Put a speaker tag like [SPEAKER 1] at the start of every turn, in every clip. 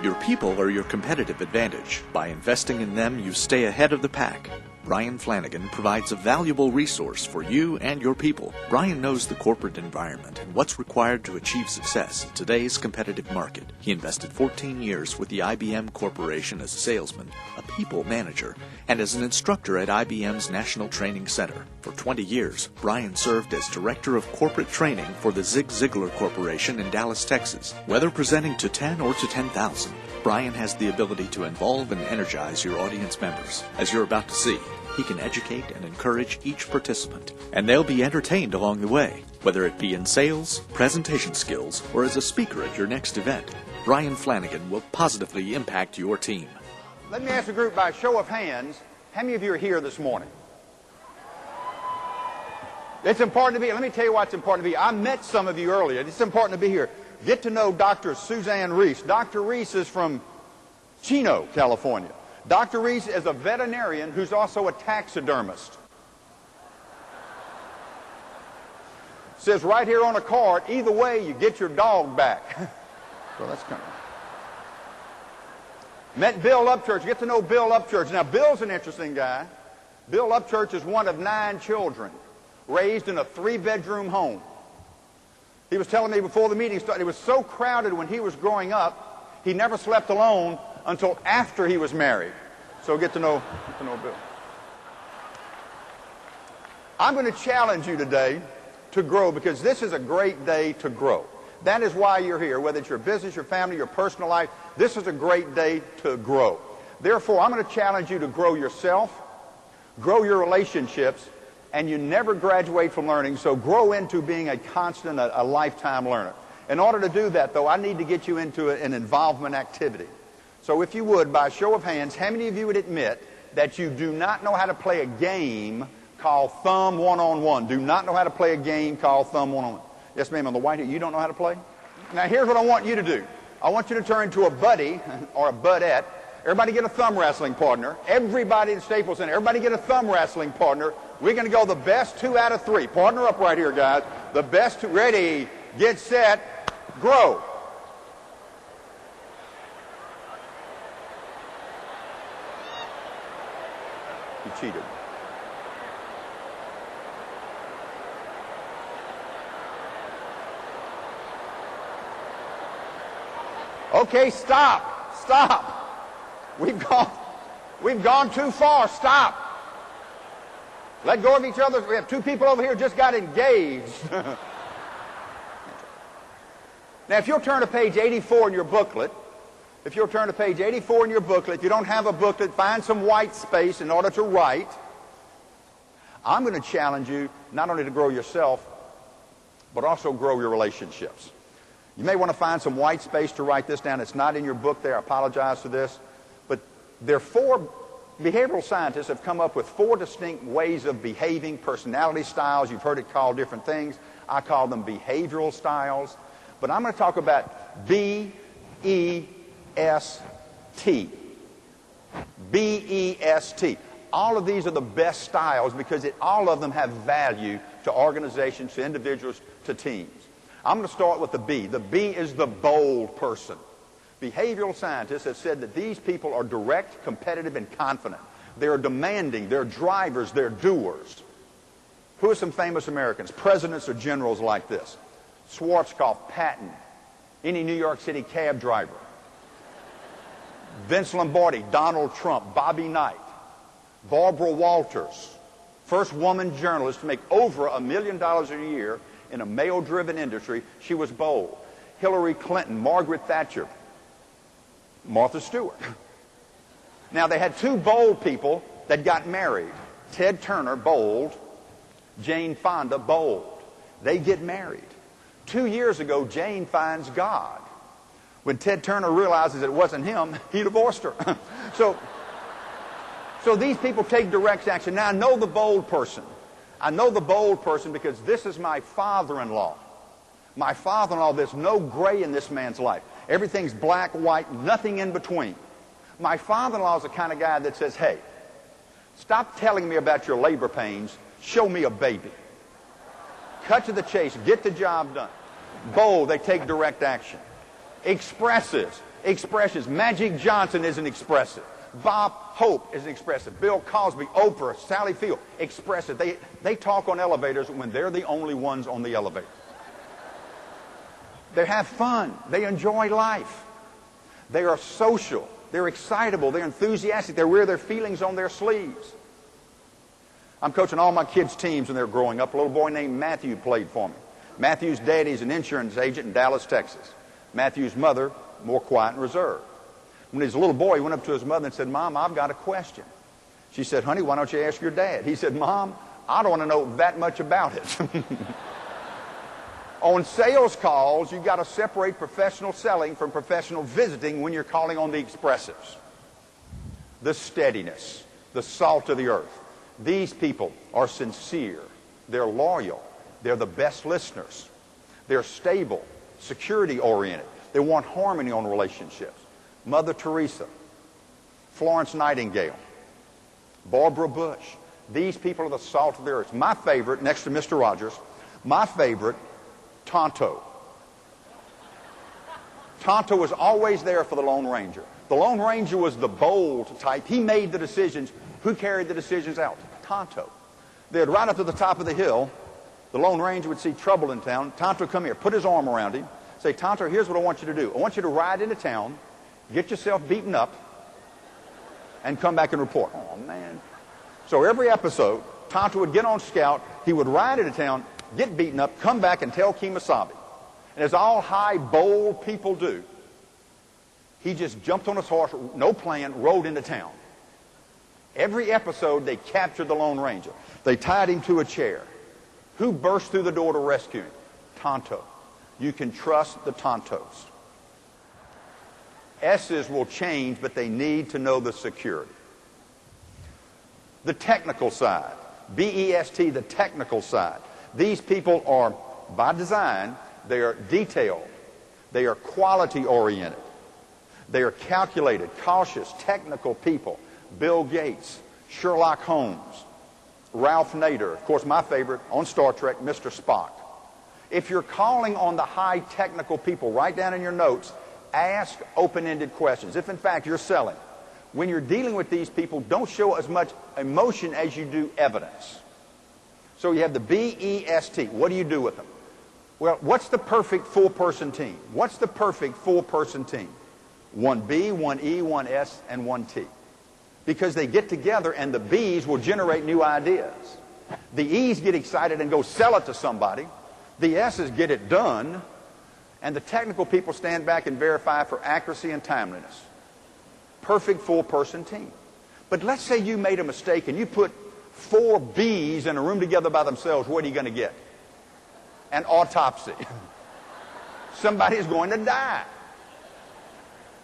[SPEAKER 1] Your people are your competitive advantage. By investing in them, you stay ahead of the pack. Bryan Flanagan provides a valuable resource for you and your people. Bryan knows the corporate environment and what's required to achieve success in today's competitive market. He invested 14 years with the IBM Corporation as a salesman, a people manager, and as an instructor at IBM's National Training Center. For 20 years, Bryan served as Director of Corporate Training for the Zig Ziglar Corporation in Dallas, Texas. Whether presenting to 10 or to 10,000, Bryan has the ability to involve and energize your audience members. As you're about to see, he can educate and encourage each participant, and they'll be entertained along the way. Whether it be in sales, presentation skills, or as a speaker at your next event, Bryan Flanagan will positively impact your team.
[SPEAKER 2] Let me ask the group by a show of hands, how many of you are here this morning? It's important to be. Let me tell you why it's important to be. I met some of you earlier. It's important to be here. Get to know Dr. Suzanne Reese. Dr. Reese is from Chino, California. Dr. Reese is a veterinarian who's also a taxidermist. Says right here on a card, either way, you get your dog back. So that's kind of... Met Bill Upchurch. Get to know Bill Upchurch. Now, Bill's an interesting guy. Bill Upchurch is one of 9 children raised in a 3-bedroom home. He was telling me before the meeting started, it was so crowded when he was growing up, he never slept alone until after he was married. So get to know Bill. I'm going to challenge you today to grow, because this is a great day to grow. That is why you're here, whether it's your business, your family, your personal life. This is a great day to grow. Therefore, I'm going to challenge you to grow yourself, grow your relationships, and you never graduate from learning, so grow into being a constant, a lifetime learner. In order to do that, though, I need to get you into an involvement activity. So if you would, by a show of hands, how many of you would admit that you do not know how to play a game called Thumb One-on-One? Do not know how to play a game called Thumb One-on-One? Yes, ma'am, on the white, you don't know how to play? Now, here's what I want you to do. I want you to turn to a buddy or a budette. Everybody get a thumb wrestling partner. Everybody at Staples Center, everybody get a thumb wrestling partner. We're going to go the best 2 out of 3. Partner up right here, guys. The best 2. Ready, get set, grow. You cheated. Okay, stop. Stop. We've gone too far. Stop. Let go of each other. We have 2 people over here who just got engaged. Now, if you'll turn to page 84 in your booklet, if you don't have a booklet, find some white space in order to write. I'm going to challenge you not only to grow yourself, but also grow your relationships. You may want to find some white space to write this down. It's not in your book there. I apologize for this. But there are 4 behavioral scientists have come up with 4 distinct ways of behaving, personality styles. You've heard it called different things. I call them behavioral styles. But I'm going to talk about B-E-S-T. B-E-S-T. All of these are the best styles because all of them have value to organizations, to individuals, to teams. I'm going to start with the B. The B is the bold person. Behavioral scientists have said that these people are direct, competitive, and confident. They're demanding. They're drivers. They're doers. Who are some famous Americans? Presidents or generals like this? Schwarzkopf, Patton, any New York City cab driver. Vince Lombardi, Donald Trump, Bobby Knight, Barbara Walters, first woman journalist to make over $1 million a year in a male-driven industry. She was bold. Hillary Clinton, Margaret Thatcher, Martha Stewart. Now, they had 2 bold people that got married. Ted Turner, bold. Jane Fonda, bold. They get married. 2 years ago, Jane finds God. When Ted Turner realizes it wasn't him, he divorced her. So these people take direct action. Now, I know the bold person. I know the bold person because this is my father-in-law. My father-in-law, there's no gray in this man's life. Everything's black, white, nothing in between. My father-in-law is the kind of guy that says, hey, stop telling me about your labor pains. Show me a baby. Cut to the chase. Get the job done. Bold, they take direct action. Expressive. Expressions. Magic Johnson is an expressive. Bob Hope is an expressive. Bill Cosby, Oprah, Sally Field, expressive. They talk on elevators when they're the only ones on the elevator. They have fun. They enjoy life. They are social. They're excitable. They're enthusiastic. They wear their feelings on their sleeves. I'm coaching all my kids' teams when they're growing up. A little boy named Matthew played for me. Matthew's daddy's an insurance agent in Dallas, Texas. Matthew's mother, more quiet and reserved. When he was a little boy, he went up to his mother and said, "Mom, I've got a question." She said, "Honey, why don't you ask your dad?" He said, "Mom, I don't want to know that much about it." On sales calls, you've got to separate professional selling from professional visiting when you're calling on the expressives. The steadiness, the salt of the earth. These people are sincere. They're loyal. They're the best listeners. They're stable, security-oriented. They want harmony on relationships. Mother Teresa, Florence Nightingale, Barbara Bush. These people are the salt of the earth. My favorite, next to Mr. Rogers, my favorite, Tonto. Tonto was always there for the Lone Ranger. The Lone Ranger was the bold type. He made the decisions. Who carried the decisions out? Tonto. They'd ride up to the top of the hill. The Lone Ranger would see trouble in town. Tonto, come here. Put his arm around him. Say, "Tonto, here's what I want you to do. I want you to ride into town, get yourself beaten up, and come back and report." Oh, man. So every episode, Tonto would get on scout. He would ride into town, get beaten up, come back and tell Kemosabe. And as all high, bold people do, he just jumped on his horse, no plan, rode into town. Every episode, they captured the Lone Ranger. They tied him to a chair. Who burst through the door to rescue him? Tonto. You can trust the Tontos. S's will change, but they need to know the security. The technical side. BEST, the technical side. These people are, by design, they are detailed. They are quality-oriented. They are calculated, cautious, technical people. Bill Gates, Sherlock Holmes, Ralph Nader, of course my favorite on Star Trek, Mr. Spock. If you're calling on the high technical people, write down in your notes, ask open-ended questions. If in fact you're selling, when you're dealing with these people, don't show as much emotion as you do evidence. So you have the BEST. What do you do with them? Well, what's the perfect four-person team? What's the perfect four-person team? One B, one E, one S, and one T. Because they get together and the B's will generate new ideas. The E's get excited and go sell it to somebody. The S's get it done. And the technical people stand back and verify for accuracy and timeliness. Perfect four-person team. But let's say you made a mistake and you put four B's in a room together by themselves. What are you going to get? An autopsy. Somebody's going to die.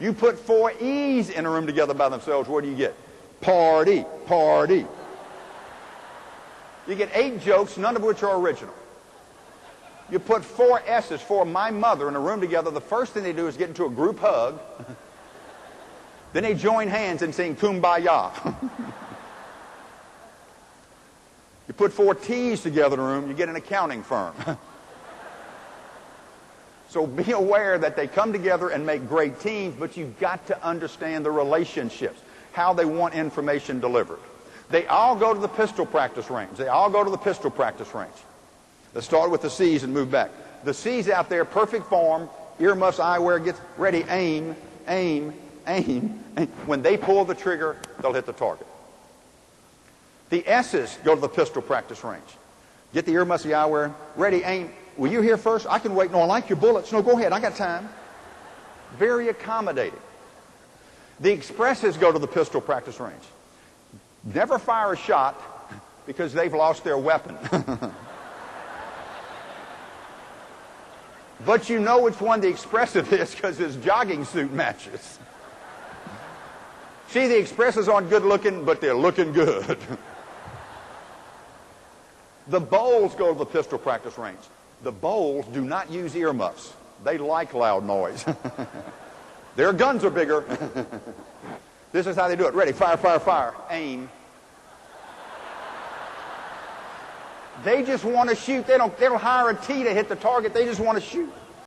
[SPEAKER 2] You put four E's in a room together by themselves. What do you get? Party, party. You get 8 jokes, none of which are original. You put 4 S's, for my mother, in a room together. The first thing they do is get into a group hug. Then they join hands and sing Kumbaya. You put 4 T's together in a room, you get an accounting firm. So be aware that they come together and make great teams, but you've got to understand the relationships, how they want information delivered. They all go to the pistol practice range. They all go to the pistol practice range. Let's start with the C's and move back. The C's out there, perfect form, earmuffs, eyewear, gets ready, aim, aim, aim, aim. When they pull the trigger, they'll hit the target. The S's go to the pistol practice range. Get the earmuffs, the eyewear, ready, aim. Will you hear first? I can wait. No, I like your bullets. No, go ahead. I got time. Very accommodating. The expressives go to the pistol practice range. Never fire a shot because they've lost their weapon. But you know which one the expressive is because his jogging suit matches. See, the expressives aren't good looking, but they're looking good. The bowls go to the pistol practice range. The bowls do not use earmuffs. They like loud noise. Their guns are bigger. This is how they do it. Ready, fire, fire, fire. Aim. They just want to shoot. They don't hire a T to hit the target. They just want to shoot.